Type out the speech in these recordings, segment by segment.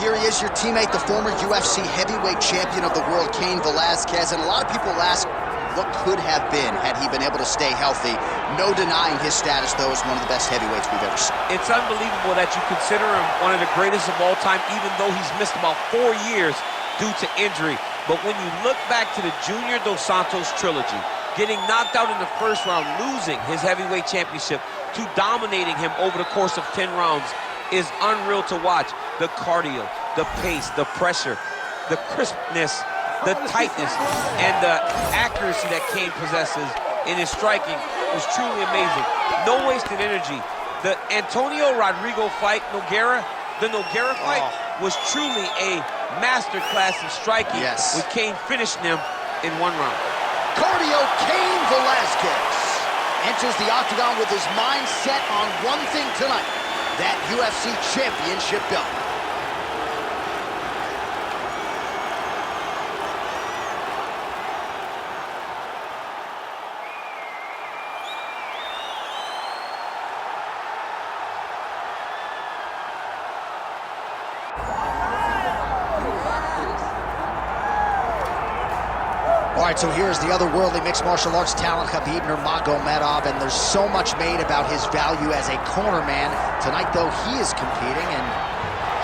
here he is, your teammate, the former UFC heavyweight champion of the world, Cain Velasquez. And a lot of people ask, what could have been had he been able to stay healthy? No denying his status, though, as one of the best heavyweights we've ever seen. It's unbelievable that you consider him one of the greatest of all time, even though he's missed about 4 years due to injury. But when you look back to the Junior Dos Santos trilogy, getting knocked out in the first round, losing his heavyweight championship, to dominating him over the course of 10 rounds is unreal to watch. The cardio, the pace, the pressure, the crispness, the tightness, and the accuracy that Cain possesses in his striking was truly amazing. No wasted energy. The Antonio Rodrigo fight, the Nogueira fight, was truly a masterclass in striking, with Cain finishing him in 1 round. Cardio Cain Velasquez enters the octagon with his mind set on one thing tonight, that UFC championship belt. All right, so here's the otherworldly mixed martial arts talent, Khabib Nurmagomedov, and there's so much made about his value as a corner man. Tonight, though, he is competing, and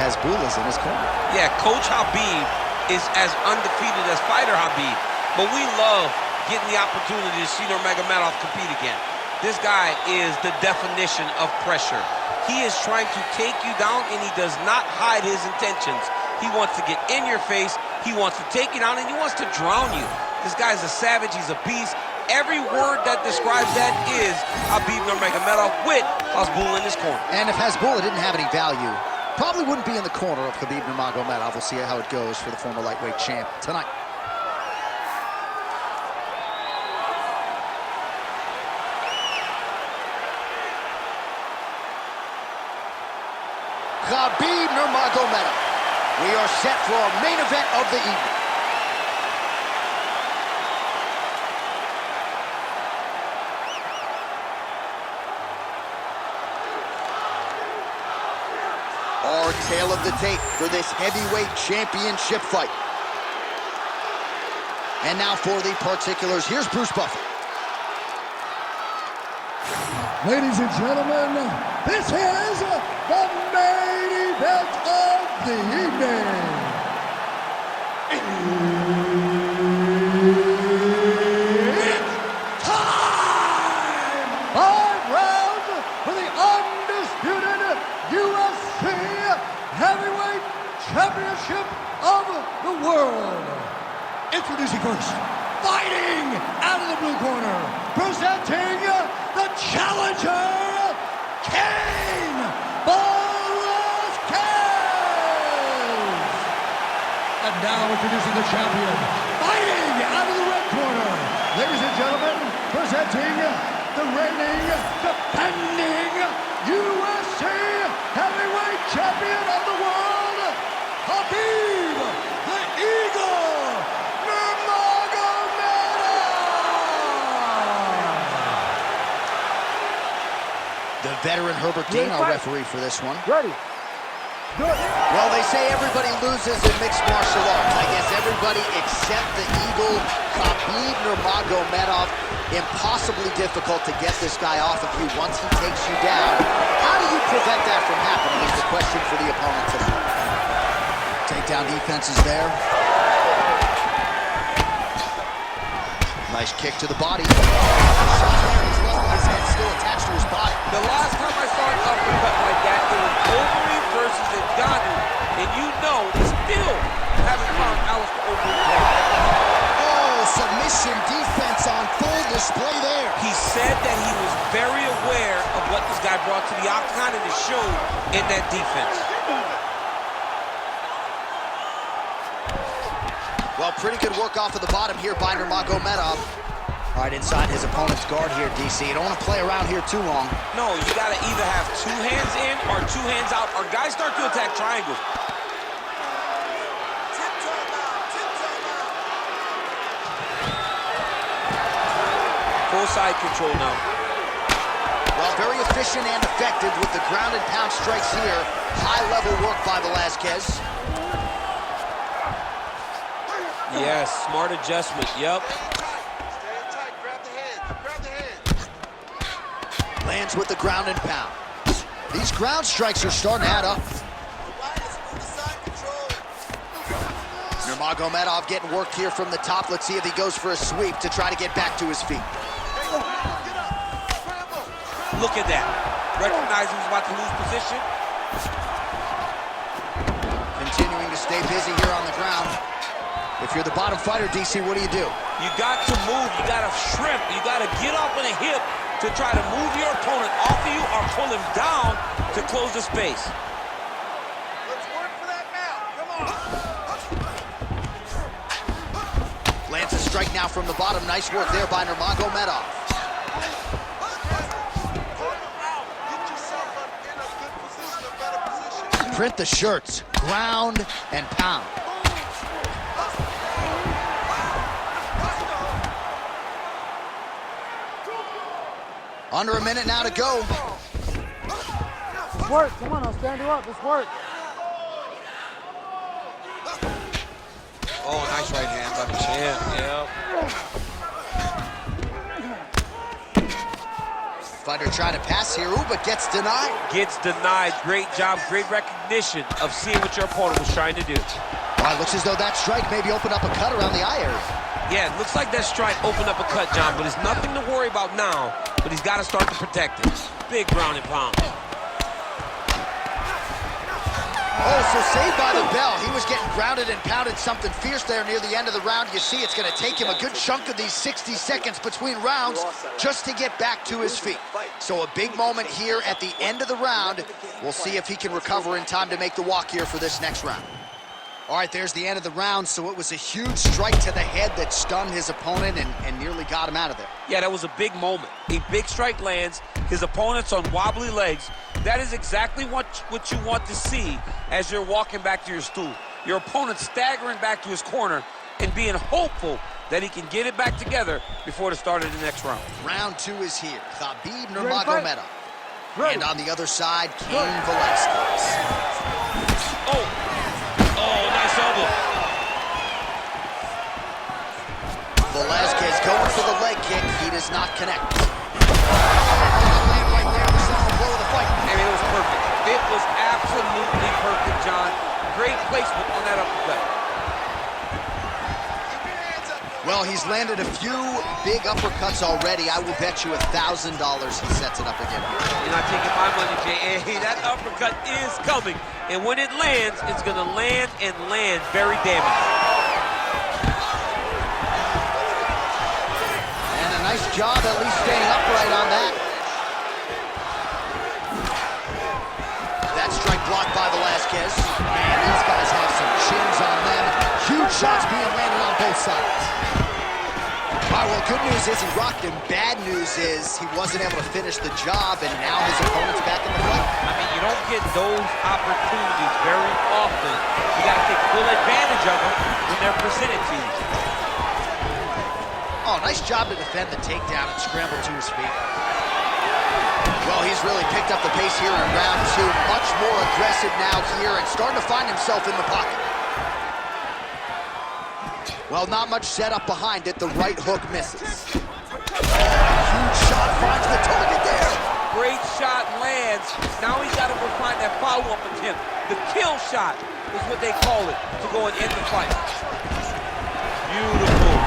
Hasbullah's in his corner. Yeah, Coach Khabib is as undefeated as fighter Khabib, but we love getting the opportunity to see Nurmagomedov compete again. This guy is the definition of pressure. He is trying to take you down, and he does not hide his intentions. He wants to get in your face, he wants to take you down, and he wants to drown you. This guy's a savage, he's a beast. Every word that describes that is Khabib Nurmagomedov with Hasbullah in his corner. And if Hasbullah didn't have any value, probably wouldn't be in the corner of Khabib Nurmagomedov. We'll see how it goes for the former lightweight champ tonight. Khabib Nurmagomedov. We are set for our main event of the evening. Our tale of the tape for this heavyweight championship fight. And now for the particulars, here's Bruce Buffer. Ladies and gentlemen, this is the main event of the evening. It's time! 5 rounds for the undisputed UFC Heavyweight Championship of the world. Introducing first, fighting out of the blue corner, presenting the challenger, Cain Velasquez. And now introducing the champion, fighting out of the red corner. Ladies and gentlemen, presenting the reigning, defending UFC Heavyweight Champion of the world, Khabib the Eagle Nurmagomedov. The veteran Herbert Dean, our referee for this one. Ready. Well, they say everybody loses in mixed martial arts. I guess everybody except the Eagle, Khabib Nurmagomedov. Impossibly difficult to get this guy off of you once he takes you down. How do you prevent that from happening is the question for the opponent tonight. Takedown defense is there. Nice kick to the body. His head's still attached to his body. The last time I saw an uppercut like that, it was Overeem versus Ngannou, and you know, still haven't found Alistair Overeem play. Oh, submission defense on full display there. He said that he was very aware of what this guy brought to the octagon, and it showed in that defense. Well, pretty good work off of the bottom here by Nurmagomedov. All right, inside his opponent's guard here, DC. You don't want to play around here too long. No, you got to either have 2 hands in or 2 hands out, or guys start to attack triangles. Full side control now. Well, very efficient and effective with the ground and pound strikes here. High level work by Velasquez. Yes, smart adjustment, yep. Stay tight, grab the hand. Lands with the ground and pound. These ground strikes are starting to add up. Nurmagomedov getting work here from the top. Let's see if he goes for a sweep to try to get back to his feet. Look at that. Recognizing he's about to lose position. Continuing to stay busy here on the ground. If you're the bottom fighter, DC, what do? You got to move, you got to shrimp, you got to get up on a hip to try to move your opponent off of you or pull him down to close the space. Let's work for that now. Come on. Lands a strike now from the bottom. Nice work there by Nurmagomedov. Get yourself in a good position, a better position. Print the shirts, ground and pound. Under a minute now to go. Let's work. Come on, I'll stand you up. Let's work. Oh, nice right hand by the champ. Yeah. Fighter trying to pass here, but gets denied. Gets denied. Great job, great recognition of seeing what your opponent was trying to do. All right, looks as though that strike maybe opened up a cut around the eye area. Yeah, it looks like that strike opened up a cut, John, but it's nothing to worry about now, but he's got to start to protect it. Big ground and pound. Oh, so saved by the bell. He was getting grounded and pounded something fierce there near the end of the round. You see, it's going to take him a good chunk of these 60 seconds between rounds just to get back to his feet. So a big moment here at the end of the round. We'll see if he can recover in time to make the walk here for this next round. All right, there's the end of the round, so it was a huge strike to the head that stunned his opponent and nearly got him out of there. Yeah, that was a big moment. A big strike lands, his opponent's on wobbly legs. That is exactly what you want to see as you're walking back to your stool. Your opponent staggering back to his corner and being hopeful that he can get it back together before the start of the next round. Round two is here. Khabib Nurmagomedov. And on the other side, Cain Velasquez. Oh, nice elbow. Velasquez going for the leg kick. He does not connect. Land right there, the second blow of the fight. I mean, it was perfect. It was absolutely perfect, John. Great placement on that uppercut. Well, he's landed a few big uppercuts already. I will bet you $1,000 he sets it up again. You're not taking my money, Jay. Hey, that uppercut is coming. And when it lands, it's going to land and land very damaging. And a nice job at least staying upright on that. That strike blocked by Velasquez. Man, these guys have some chins on them. Huge shots being landed on both sides. All right, well, good news is he rocked him. Bad news is he wasn't able to finish the job, and now his opponent's back in the fight. I mean, you don't get those opportunities very often. You got to take full advantage of them when they're presented to you. Oh, nice job to defend the takedown and scramble to his feet. Well, he's really picked up the pace here in round two. Much more aggressive now here and starting to find himself in the pocket. Well, not much setup behind it. The right hook misses. Huge shot finds the target there. Great shot lands. Now he's got to go find that follow-up attempt. The kill shot is what they call it to go and end the fight. Beautiful.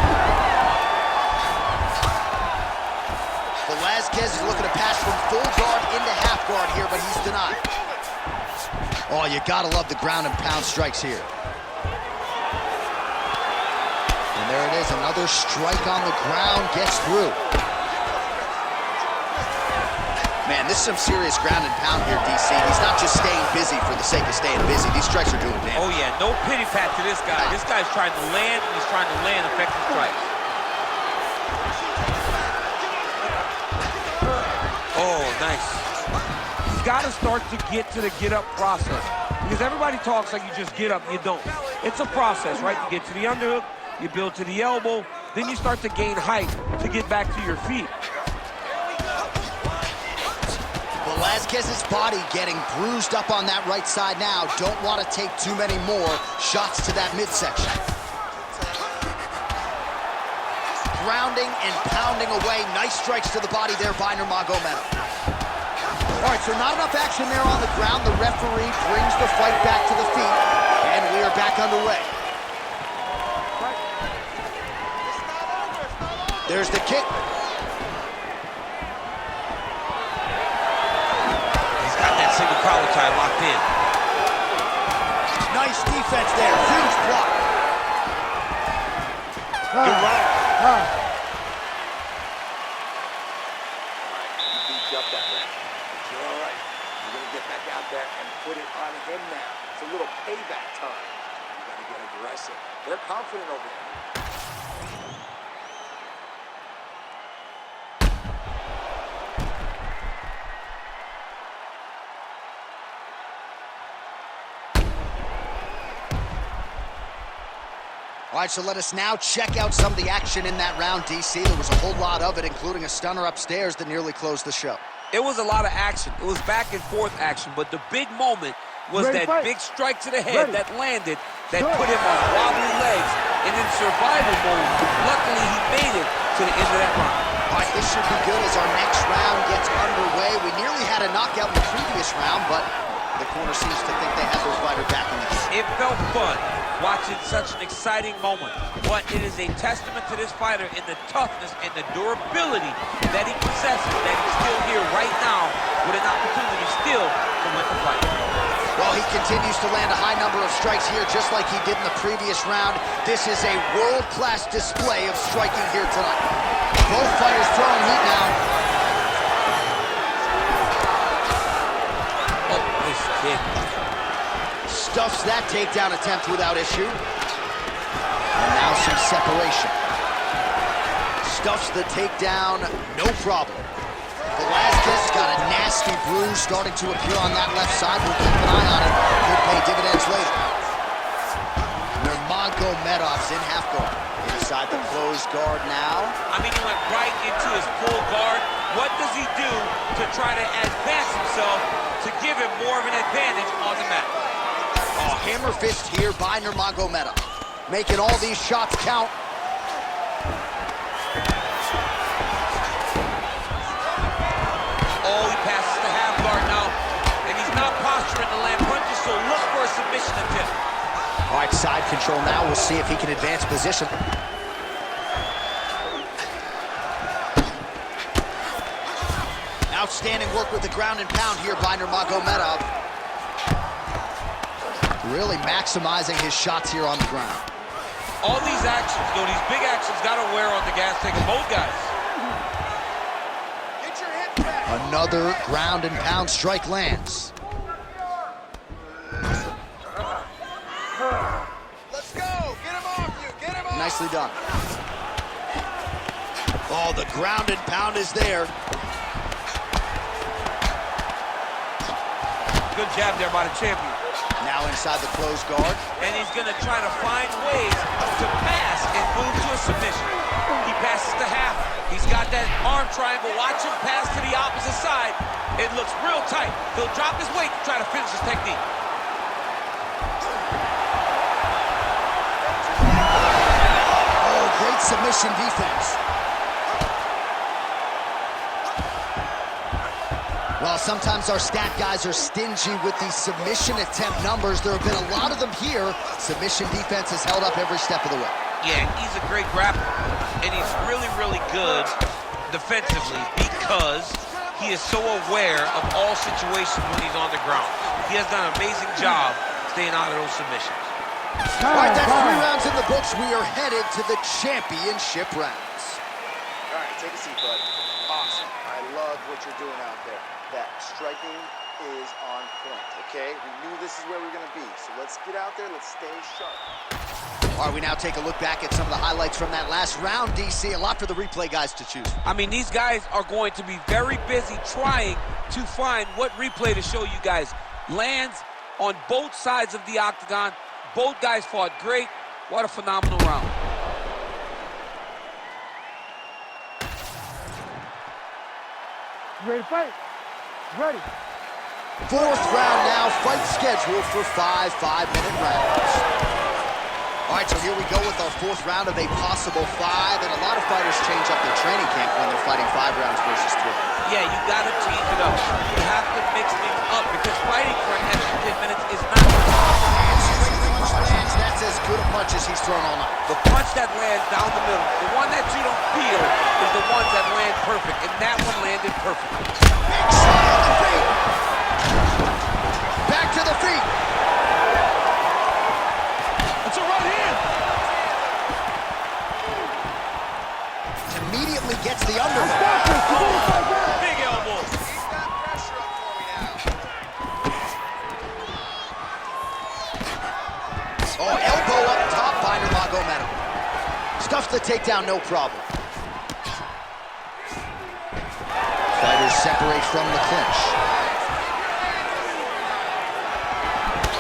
Velasquez is looking to pass from full guard into half guard here, but he's denied. Oh, you gotta love the ground and pound strikes here. And there it is, another strike on the ground, gets through. Man, this is some serious ground and pound here, DC. He's not just staying busy for the sake of staying busy. These strikes are doing damage. Oh, yeah, no pity pat to this guy. This guy's trying to land, and he's trying to land effective strikes. Oh, nice. He's got to start to get to the get-up process. Because everybody talks like you just get up, you don't. It's a process, right? You get to the underhook, you build to the elbow, then you start to gain height to get back to your feet. Velasquez's body getting bruised up on that right side now. Don't want to take too many more shots to that midsection. Grounding and pounding away. Nice strikes to the body there by Nurmagomedov. All right, so not enough action there on the ground. The referee brings the fight back to the feet, and we are back underway. There's the kick. Single collar tie locked in. Nice defense there. Huge block. Good round. You beat up that round. But you're all right. You're going to get back out there and put it on him now. It's a little payback time. You got to get aggressive. They're confident over there. All right, so let us now check out some of the action in that round, DC. There was a whole lot of it, including a stunner upstairs that nearly closed the show. It was a lot of action. It was back and forth action, but the big moment was that big strike to the head that landed, that put him on wobbly legs, and in survival mode, luckily he made it to the end of that round. All right, this should be good as our next round gets underway. We nearly had a knockout in the previous round, but the corner seems to think they have their fighter back in the game. It felt fun watching such an exciting moment, but it is a testament to this fighter in the toughness and the durability that he possesses, that he's still here right now with an opportunity still to win the fight. Well, he continues to land a high number of strikes here, just like he did in the previous round. This is a world-class display of striking here tonight. Both fighters throwing heat now. Oh, nice kick. Stuffs that takedown attempt without issue. And now some separation. Stuffs the takedown, no problem. Velasquez got a nasty bruise starting to appear on that left side. We'll keep an eye on it. Could pay dividends later. Nurmagomedov's in half guard. Inside the closed guard now. I mean, he went right into his full guard. What does he do to try to advance himself to give him more of an advantage on the mat? Oh, hammer fist here by Nurmagomedov. Making all these shots count. Oh, he passes the half guard now. And he's not posturing to land punches, so look for a submission attempt. All right, side control now. We'll see if he can advance position. Outstanding work with the ground and pound here by Nurmagomedov. Really maximizing his shots here on the ground. All these actions, though, these big actions got to wear on the gas tank of both guys. Get your head back. Another ground and pound strike lands. Let's go. Get him off you. Get him off. Nicely done. Oh, the ground and pound is there. Good jab there by the champion. Now inside the closed guard. And he's going to try to find ways to pass and move to a submission. He passes the half. He's got that arm triangle. Watch him pass to the opposite side. It looks real tight. He'll drop his weight to try to finish his technique. Oh, great submission defense. Well, sometimes our stat guys are stingy with these submission attempt numbers. There have been a lot of them here. Submission defense has held up every step of the way. Yeah, he's a great grappler, and he's really, really good defensively because he is so aware of all situations when he's on the ground. He has done an amazing job staying out of those submissions. All right, that's 3 rounds in the books. We are headed to the championship rounds. All right, take a seat, bud. Awesome. I love what you're doing out there. That striking is on point, okay? We knew this is where we're going to be, so let's get out there, let's stay sharp. All right, we now take a look back at some of the highlights from that last round, DC. A lot for the replay guys to choose. I mean, these guys are going to be very busy trying to find what replay to show you guys. Lands on both sides of the octagon. Both guys fought great. What a phenomenal round. You ready to fight? Ready. Fourth round now, fight scheduled for 5 5-minute rounds. All right, so here we go with our fourth round of a possible 5, and a lot of fighters change up their training camp when they're fighting 5 rounds versus 3. Yeah, you gotta change it up. You have to mix things up because fighting for an extra 10 minutes is not And straight punch lands, that's as good a punch as he's thrown all night. the punch that lands down the middle. The one that you don't feel is the ones that land perfect, and that one landed perfect. Big shot on the feet. Back to the feet. It's a right hand. Immediately gets the underhook. Big elbow. Keep that pressure up for me now. Oh, elbow up top by Nurmagomedov. Stuffs the takedown, no problem. Fighters separate from the clinch.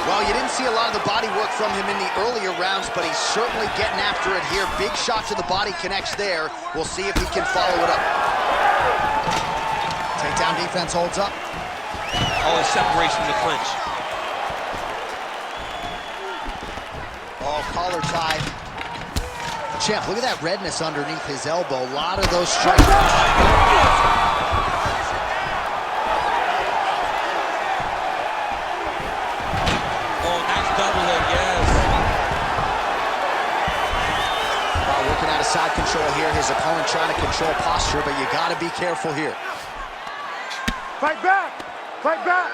Well, you didn't see a lot of the body work from him in the earlier rounds, but he's certainly getting after it here. Big shot to the body connects there. We'll see if he can follow it up. Takedown defense holds up. Oh, it's separation in the clinch. Oh, collar tied. Champ, look at that redness underneath his elbow. A lot of those strikes. Side control here, his opponent trying to control posture, but you got to be careful here. Fight back! Fight back!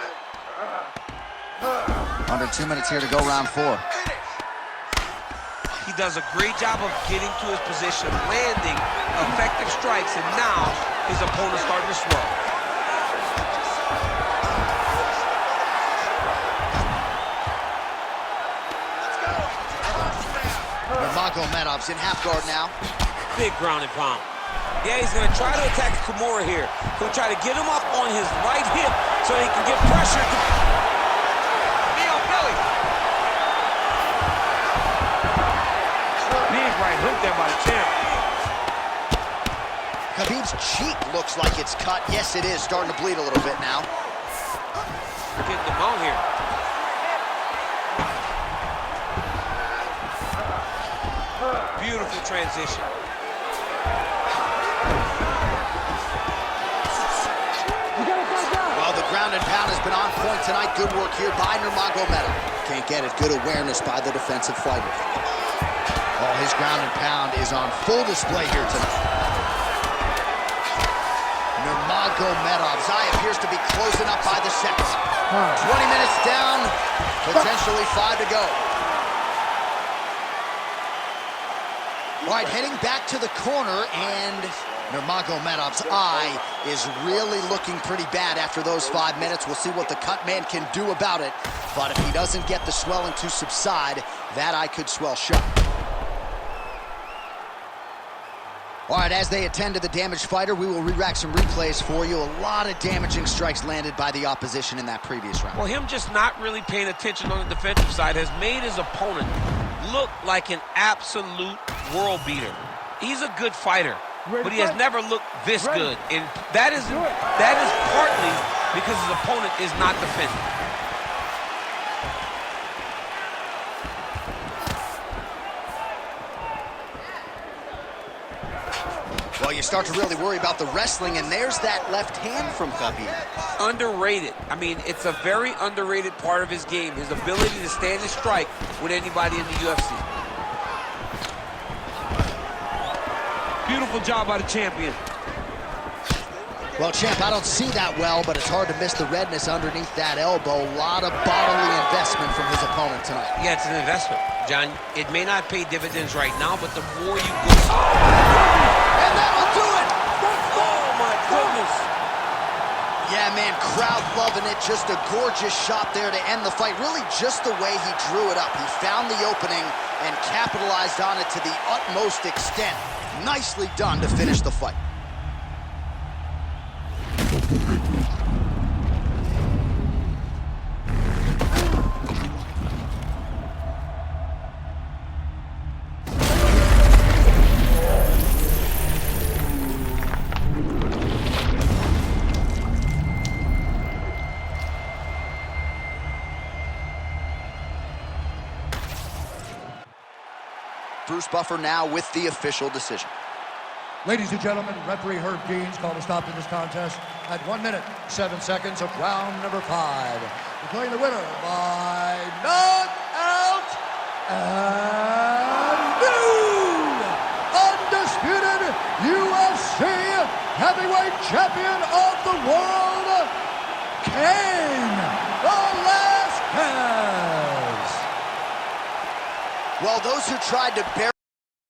Under 2 minutes here to go, round 4. He does a great job of getting to his position, landing effective strikes, and now his opponent's starting to swell. Nurmagomedov's in half guard now. Big ground and pound. Yeah, he's going to try to attack Kimura here. He'll try to get him up on his right hip so he can get pressure to knee on belly. Big right hook there by the champ. Khabib's cheek looks like it's cut. Yes, it is. Starting to bleed a little bit now. Getting the mount here. Beautiful transition. Well, the ground and pound has been on point tonight. Good work here by Nurmagomedov. Can't get it. Good awareness by the defensive fighter. Oh, his ground and pound is on full display here tonight. Nurmagomedov's eye appears to be closing up by the second. 20 minutes down, potentially 5 to go. All right, heading back to the corner, and Nurmagomedov's eye is really looking pretty bad after those 5 minutes. We'll see what the cut man can do about it, but if he doesn't get the swelling to subside, that eye could swell shut. All right, as they attend to the damaged fighter, we will re-rack some replays for you. A lot of damaging strikes landed by the opposition in that previous round. Well, him just not really paying attention on the defensive side has made his opponent look like an absolute world beater. He's a good fighter, but he has never looked this good, and that is partly because his opponent is not defending. Well, you start to really worry about the wrestling, and there's that left hand from Khabib. Underrated. I mean, it's a very underrated part of his game, his ability to stand and strike with anybody in the UFC. Beautiful job by the champion. Well, champ, I don't see that well, but it's hard to miss the redness underneath that elbow. A lot of bodily investment from his opponent tonight. Yeah, it's an investment, John. It may not pay dividends right now, but the more you go... And that'll do it! Oh, my goodness. Yeah, man, crowd loving it. Just a gorgeous shot there to end the fight. Really just the way he drew it up. He found the opening and capitalized on it to the utmost extent. Nicely done to finish the fight. Bruce Buffer now with the official decision. Ladies and gentlemen, referee Herb Deans called a stop to this contest at 1 minute, 7 seconds of round number 5. Declaring the winner by knockout and new undisputed UFC heavyweight champion of the world, Cain Velasquez. Well, those who tried to bury